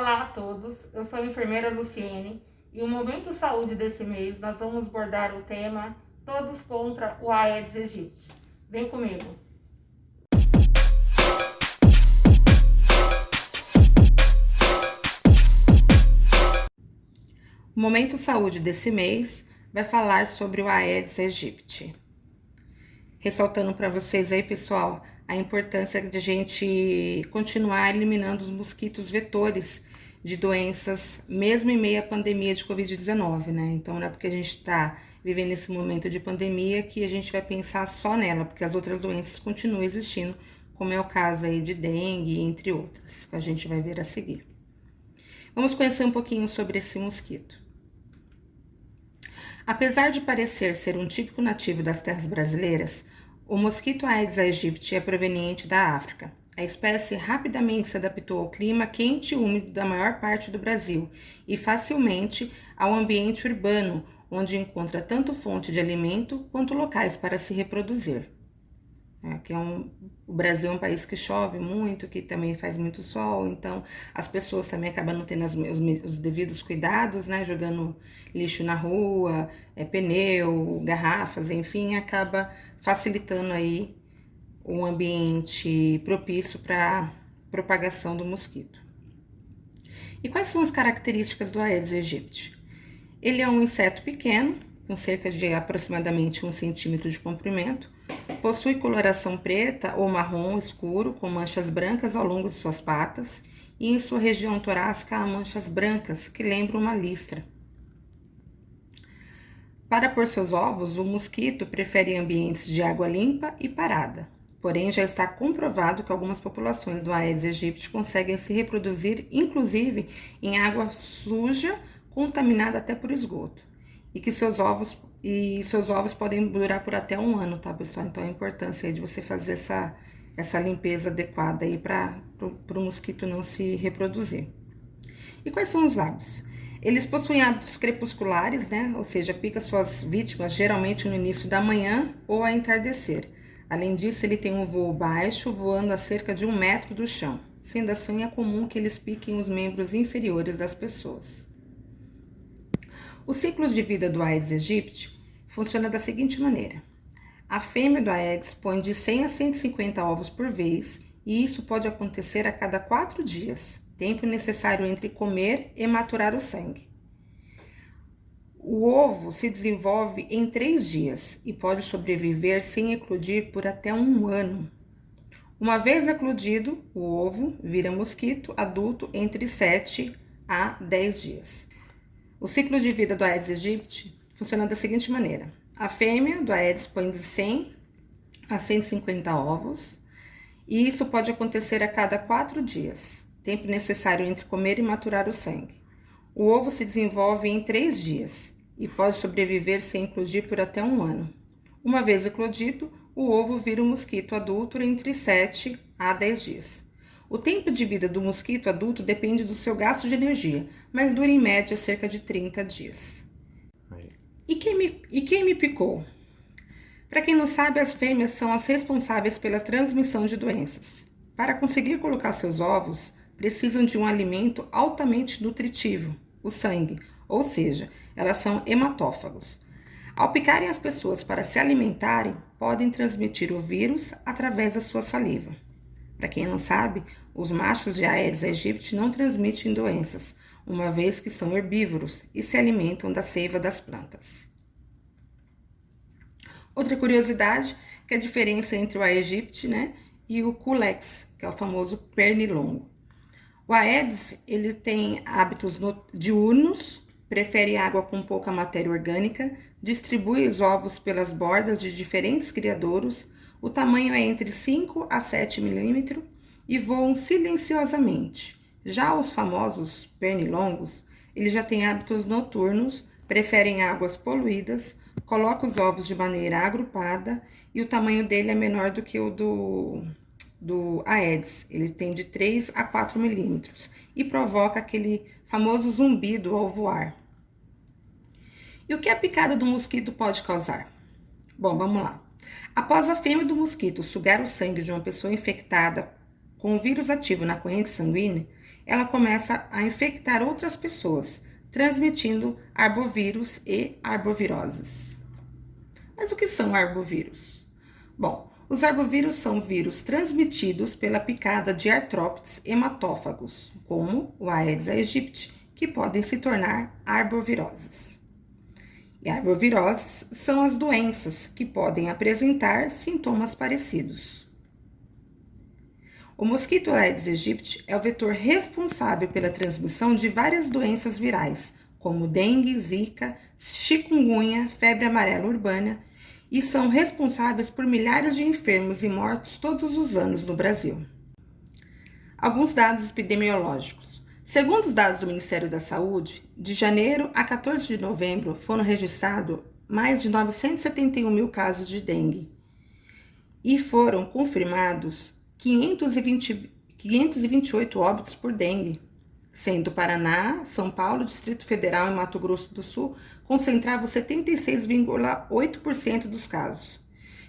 Olá a todos, eu sou a enfermeira Luciene e o Momento Saúde desse mês nós vamos abordar o tema Todos contra o Aedes aegypti. Vem comigo! O Momento Saúde desse mês vai falar sobre o Aedes aegypti. Ressaltando para vocês aí, pessoal, a importância de a gente continuar eliminando os mosquitos vetores de doenças, mesmo em meio à pandemia de Covid-19, né? Então, não é porque a gente está vivendo esse momento de pandemia que a gente vai pensar só nela, porque as outras doenças continuam existindo, como é o caso aí de dengue, entre outras, que a gente vai ver a seguir. Vamos conhecer um pouquinho sobre esse mosquito. Apesar de parecer ser um típico nativo das terras brasileiras, o mosquito Aedes aegypti é proveniente da África. A espécie rapidamente se adaptou ao clima quente e úmido da maior parte do Brasil e facilmente ao ambiente urbano, onde encontra tanto fonte de alimento quanto locais para se reproduzir. O Brasil é um país que chove muito, que também faz muito sol, então as pessoas também acabam não tendo os devidos cuidados, né? Jogando lixo na rua, pneu, garrafas, enfim, acaba facilitando aí um ambiente propício para propagação do mosquito. E quais são as características do Aedes aegypti? Ele é um inseto pequeno, com cerca de aproximadamente 1 centímetro de comprimento, possui coloração preta ou marrom escuro, com manchas brancas ao longo de suas patas, e em sua região torácica há manchas brancas que lembram uma listra. Para pôr seus ovos, o mosquito prefere ambientes de água limpa e parada. Porém, já está comprovado que algumas populações do Aedes aegypti conseguem se reproduzir, inclusive em água suja, contaminada até por esgoto, e que seus ovos podem durar por até 1 ano, tá, pessoal? Então, a importância aí de você fazer essa limpeza adequada aí para o mosquito não se reproduzir. E quais são os hábitos? Eles possuem hábitos crepusculares, né? Ou seja, pica suas vítimas geralmente no início da manhã ou ao entardecer. Além disso, ele tem um voo baixo, voando a cerca de 1 metro do chão. Sendo assim, é comum que eles piquem os membros inferiores das pessoas. O ciclo de vida do Aedes aegypti funciona da seguinte maneira. A fêmea do Aedes põe de 100 a 150 ovos por vez, e isso pode acontecer a cada 4 dias, tempo necessário entre comer e maturar o sangue. O ovo se desenvolve em 3 dias e pode sobreviver sem eclodir por até 1 ano. Uma vez eclodido, o ovo vira mosquito adulto entre 7 a 10 dias. O ciclo de vida do Aedes aegypti funciona da seguinte maneira. A fêmea do Aedes põe de 100 a 150 ovos, e isso pode acontecer a cada 4 dias, tempo necessário entre comer e maturar o sangue. O ovo se desenvolve em 3 dias e pode sobreviver sem eclodir por até 1 ano. Uma vez eclodido, o ovo vira um mosquito adulto entre 7 a 10 dias. O tempo de vida do mosquito adulto depende do seu gasto de energia, mas dura em média cerca de 30 dias. E quem me picou? Para quem não sabe, as fêmeas são as responsáveis pela transmissão de doenças. Para conseguir colocar seus ovos, precisam de um alimento altamente nutritivo, o sangue, ou seja, elas são hematófagos. Ao picarem as pessoas para se alimentarem, podem transmitir o vírus através da sua saliva. Para quem não sabe, os machos de Aedes aegypti não transmitem doenças, uma vez que são herbívoros e se alimentam da seiva das plantas. Outra curiosidade é a diferença entre o Aegypti, né, e o Culex, que é o famoso pernilongo. O Aedes, ele tem hábitos diurnos, prefere água com pouca matéria orgânica, distribui os ovos pelas bordas de diferentes criadouros, o tamanho é entre 5 a 7 milímetros e voam silenciosamente. Já os famosos pernilongos, eles já têm hábitos noturnos, preferem águas poluídas, colocam os ovos de maneira agrupada e o tamanho dele é menor do que o do Aedes. Ele tem de 3 a 4 milímetros e provoca aquele famoso zumbido ao voar. E o que a picada do mosquito pode causar? Bom, vamos lá. Após a fêmea do mosquito sugar o sangue de uma pessoa infectada com o vírus ativo na corrente sanguínea, ela começa a infectar outras pessoas, transmitindo arbovírus e arboviroses. Mas o que são arbovírus? Bom, os arbovírus são vírus transmitidos pela picada de artrópodes hematófagos, como o Aedes aegypti, que podem se tornar arboviroses. E arboviroses são as doenças que podem apresentar sintomas parecidos. O mosquito Aedes aegypti é o vetor responsável pela transmissão de várias doenças virais, como dengue, zika, chikungunya, febre amarela urbana, e são responsáveis por milhares de enfermos e mortos todos os anos no Brasil. Alguns dados epidemiológicos. Segundo os dados do Ministério da Saúde, de janeiro a 14 de novembro foram registrados mais de 971 mil casos de dengue e foram confirmados 528 óbitos por dengue, sendo Paraná, São Paulo, Distrito Federal e Mato Grosso do Sul concentravam 76,8% dos casos.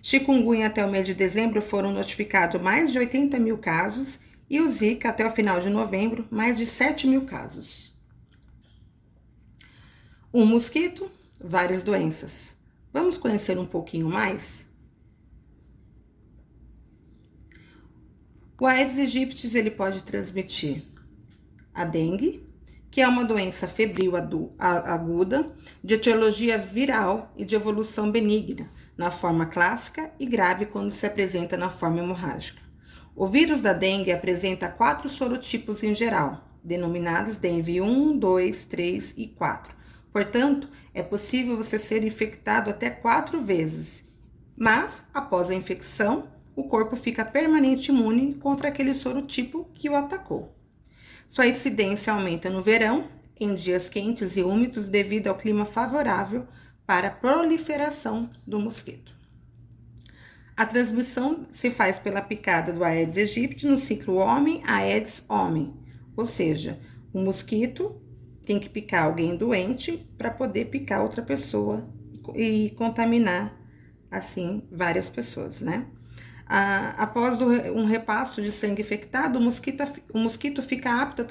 Chikungunya até o mês de dezembro foram notificados mais de 80 mil casos e o Zika até o final de novembro mais de 7 mil casos. Um mosquito, várias doenças. Vamos conhecer um pouquinho mais? O Aedes aegypti ele pode transmitir a dengue, que é uma doença febril aguda, de etiologia viral e de evolução benigna, na forma clássica e grave quando se apresenta na forma hemorrágica. O vírus da dengue apresenta 4 sorotipos em geral, denominados dengue 1, 2, 3 e 4. Portanto, é possível você ser infectado até 4 vezes, mas, após a infecção, o corpo fica permanentemente imune contra aquele sorotipo que o atacou. Sua incidência aumenta no verão, em dias quentes e úmidos, devido ao clima favorável para a proliferação do mosquito. A transmissão se faz pela picada do Aedes aegypti no ciclo homem-Aedes-homem, ou seja, o mosquito tem que picar alguém doente para poder picar outra pessoa e contaminar, assim, várias pessoas, né? Após um repasto de sangue infectado, o mosquito fica apto a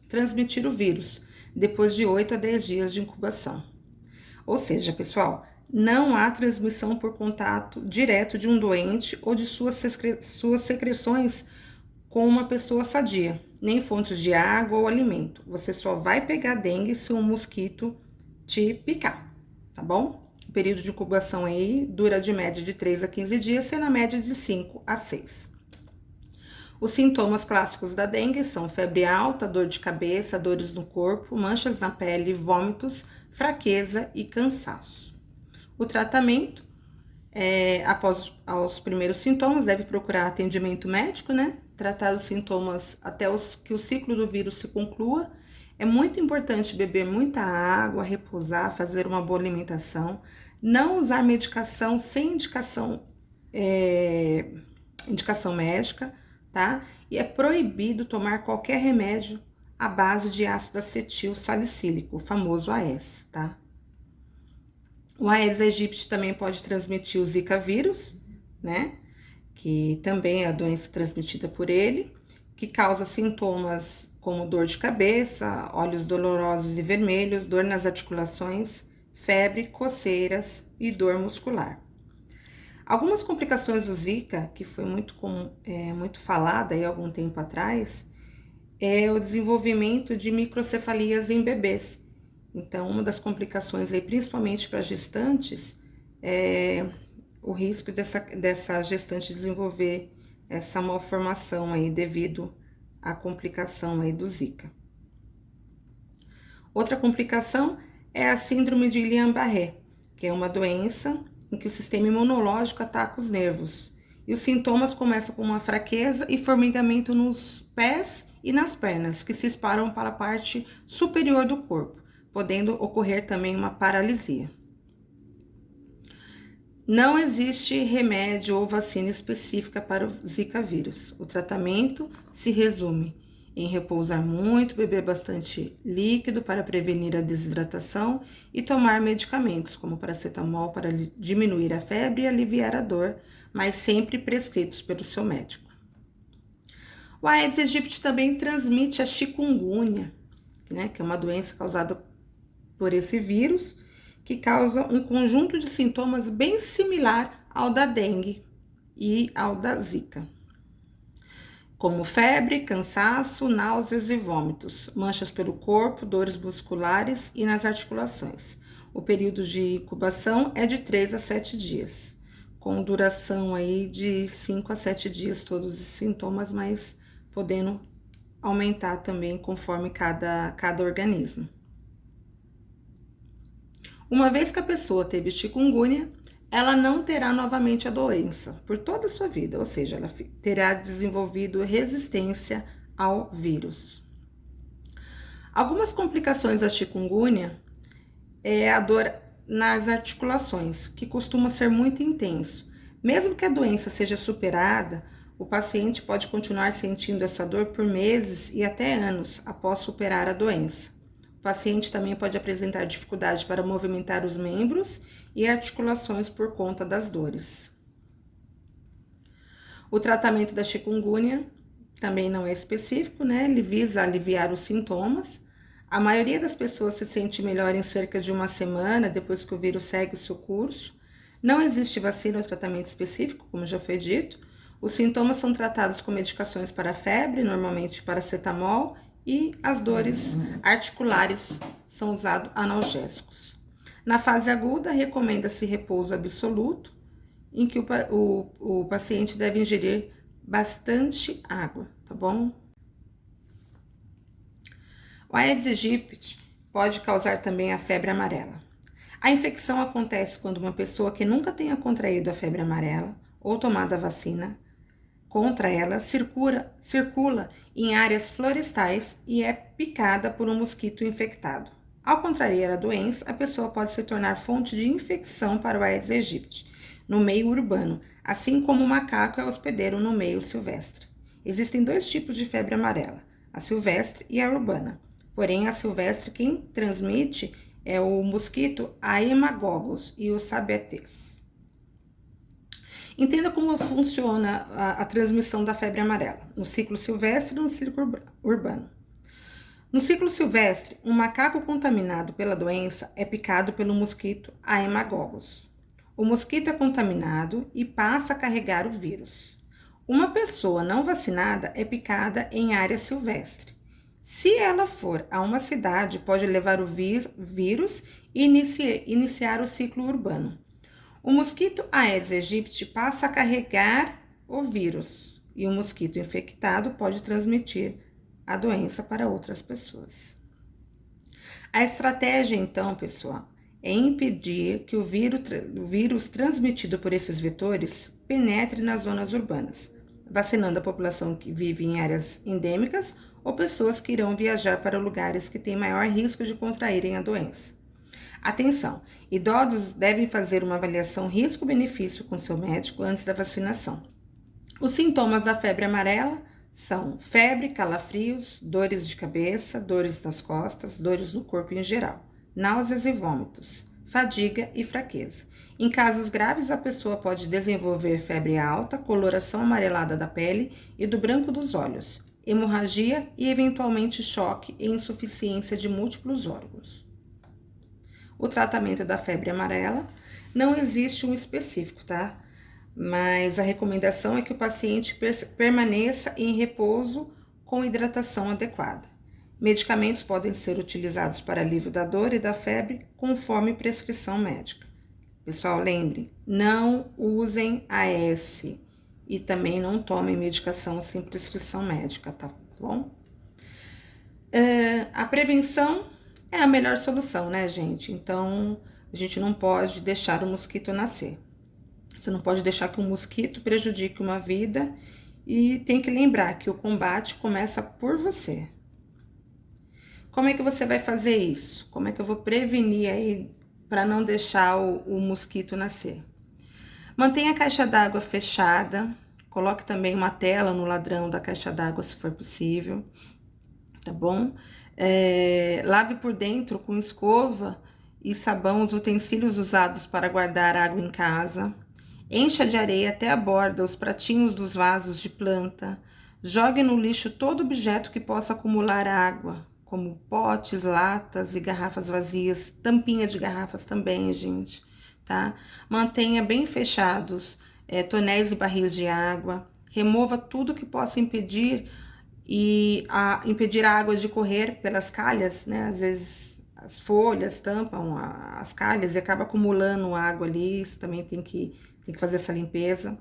transmitir o vírus, depois de 8 a 10 dias de incubação. Ou seja, pessoal, não há transmissão por contato direto de um doente ou de suas secreções com uma pessoa sadia, nem fontes de água ou alimento. Você só vai pegar dengue se um mosquito te picar, tá bom? O período de incubação aí dura de média de 3 a 15 dias, sendo a média de 5 a 6. Os sintomas clássicos da dengue são febre alta, dor de cabeça, dores no corpo, manchas na pele, vômitos, fraqueza e cansaço. O tratamento, após os primeiros sintomas, deve procurar atendimento médico, né? Tratar os sintomas até que o ciclo do vírus se conclua. É muito importante beber muita água, repousar, fazer uma boa alimentação, não usar medicação sem indicação médica, tá? E é proibido tomar qualquer remédio à base de ácido acetil salicílico, o famoso AS, tá? O Aedes aegypti também pode transmitir o Zika vírus, né? Que também é a doença transmitida por ele, que causa sintomas como dor de cabeça, olhos dolorosos e vermelhos, dor nas articulações, febre, coceiras e dor muscular. Algumas complicações do Zika, que foi muito falada aí há algum tempo atrás, é o desenvolvimento de microcefalias em bebês. Então, uma das complicações aí, principalmente para gestantes, é o risco dessa gestante desenvolver essa malformação aí devido à complicação aí do Zika. Outra complicação é a síndrome de Guillain-Barré, que é uma doença em que o sistema imunológico ataca os nervos. E os sintomas começam com uma fraqueza e formigamento nos pés e nas pernas, que se espalham para a parte superior do corpo, podendo ocorrer também uma paralisia. Não existe remédio ou vacina específica para o Zika vírus. O tratamento se resume em repousar muito, beber bastante líquido para prevenir a desidratação e tomar medicamentos como paracetamol para diminuir a febre e aliviar a dor, mas sempre prescritos pelo seu médico. O Aedes aegypti também transmite a chikungunya, né, que é uma doença causada por esse vírus, que causa um conjunto de sintomas bem similar ao da dengue e ao da zika, como febre, cansaço, náuseas e vômitos, manchas pelo corpo, dores musculares e nas articulações. O período de incubação é de 3 a 7 dias, com duração aí de 5 a 7 dias todos os sintomas, mas podendo aumentar também conforme cada organismo. Uma vez que a pessoa teve chikungunya, ela não terá novamente a doença por toda a sua vida, ou seja, ela terá desenvolvido resistência ao vírus. Algumas complicações da chikungunya é a dor nas articulações, que costuma ser muito intenso. Mesmo que a doença seja superada, o paciente pode continuar sentindo essa dor por meses e até anos após superar a doença. O paciente também pode apresentar dificuldade para movimentar os membros e articulações por conta das dores. O tratamento da chikungunya também não é específico, né? Ele visa aliviar os sintomas. A maioria das pessoas se sente melhor em cerca de uma semana depois que o vírus segue o seu curso. Não existe vacina ou tratamento específico, como já foi dito. Os sintomas são tratados com medicações para a febre, normalmente paracetamol, e as dores articulares são usados analgésicos. Na fase aguda, recomenda-se repouso absoluto, em que o paciente deve ingerir bastante água, tá bom? O Aedes aegypti pode causar também a febre amarela. A infecção acontece quando uma pessoa que nunca tenha contraído a febre amarela ou tomado a vacina contra ela circula em áreas florestais e é picada por um mosquito infectado. Ao contrariar a doença, a pessoa pode se tornar fonte de infecção para o Aedes aegypti no meio urbano, assim como o macaco é hospedeiro no meio silvestre. Existem 2 tipos de febre amarela, a silvestre e a urbana. Porém, a silvestre quem transmite é o mosquito Haemococcus e o Sabetes. Entenda como funciona a transmissão da febre amarela, no ciclo silvestre e no ciclo urbano. No ciclo silvestre, um macaco contaminado pela doença é picado pelo mosquito Haemococcus. O mosquito é contaminado e passa a carregar o vírus. Uma pessoa não vacinada é picada em área silvestre. Se ela for a uma cidade, pode levar o vírus e iniciar o ciclo urbano. O mosquito Aedes aegypti passa a carregar o vírus e o mosquito infectado pode transmitir a doença para outras pessoas. A estratégia, então, pessoal, é impedir que o vírus transmitido por esses vetores penetre nas zonas urbanas, vacinando a população que vive em áreas endêmicas ou pessoas que irão viajar para lugares que têm maior risco de contraírem a doença. Atenção! Idosos devem fazer uma avaliação risco-benefício com seu médico antes da vacinação. Os sintomas da febre amarela são febre, calafrios, dores de cabeça, dores nas costas, dores no corpo em geral, náuseas e vômitos, fadiga e fraqueza. Em casos graves, a pessoa pode desenvolver febre alta, coloração amarelada da pele e do branco dos olhos, hemorragia e eventualmente choque e insuficiência de múltiplos órgãos. O tratamento da febre amarela não existe um específico, tá? Mas a recomendação é que o paciente permaneça em repouso com hidratação adequada. Medicamentos podem ser utilizados para alívio da dor e da febre conforme prescrição médica. Pessoal, lembre, não usem AS e também não tomem medicação sem prescrição médica, tá bom? A prevenção é a melhor solução, né, gente? Então, a gente não pode deixar o mosquito nascer. Você não pode deixar que um mosquito prejudique uma vida e tem que lembrar que o combate começa por você. Como é que você vai fazer isso? Como é que eu vou prevenir aí para não deixar o mosquito nascer? Mantenha a caixa d'água fechada, coloque também uma tela no ladrão da caixa d'água se for possível, tá bom? Lave por dentro com escova e sabão os utensílios usados para guardar água em casa. Encha de areia até a borda os pratinhos dos vasos de planta. Jogue no lixo todo objeto que possa acumular água, como potes, latas e garrafas vazias, tampinha de garrafas também, gente, tá? Mantenha bem fechados tonéis e barris de água. Remova tudo que possa impedir a água de correr pelas calhas, né? Às vezes as folhas tampam as calhas e acaba acumulando água ali, isso também tem que fazer essa limpeza.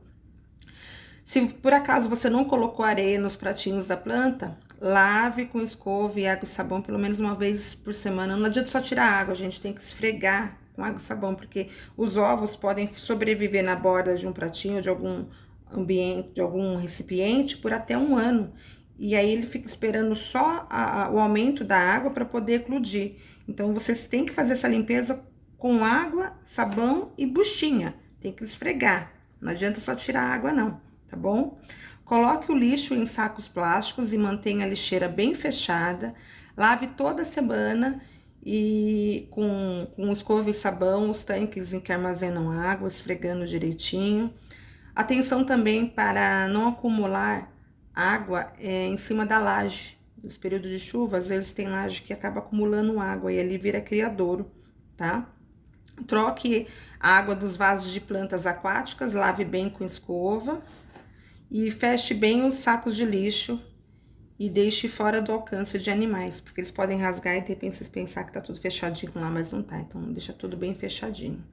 Se por acaso você não colocou areia nos pratinhos da planta, lave com escova e água e sabão pelo menos uma vez por semana. Não adianta só tirar água, a gente tem que esfregar com água e sabão, porque os ovos podem sobreviver na borda de um pratinho, de algum ambiente, de algum recipiente por até 1 ano. E aí ele fica esperando só o aumento da água para poder eclodir. Então vocês têm que fazer essa limpeza com água, sabão e buchinha. Tem que esfregar. Não adianta só tirar a água não, tá bom? Coloque o lixo em sacos plásticos e mantenha a lixeira bem fechada. Lave toda semana e com escova e sabão os tanques em que armazenam água, esfregando direitinho. Atenção também para não acumular água em cima da laje. Nos períodos de chuva, às vezes tem laje que acaba acumulando água e ali vira criadouro, tá? Troque a água dos vasos de plantas aquáticas, lave bem com escova e feche bem os sacos de lixo e deixe fora do alcance de animais, porque eles podem rasgar e de repente vocês pensar que tá tudo fechadinho lá, mas não tá. Então, deixa tudo bem fechadinho.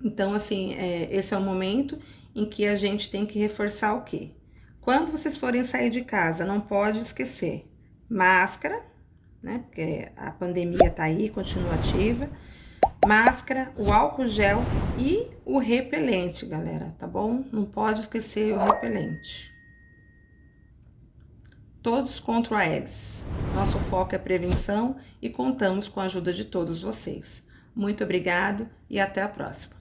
Então, assim, esse é o momento em que a gente tem que reforçar o quê? Quando vocês forem sair de casa, não pode esquecer máscara, né? Porque a pandemia tá aí, continua ativa. Máscara, o álcool gel e o repelente, galera, tá bom? Não pode esquecer o repelente. Todos contra o Aedes. Nosso foco é prevenção e contamos com a ajuda de todos vocês. Muito obrigado e até a próxima.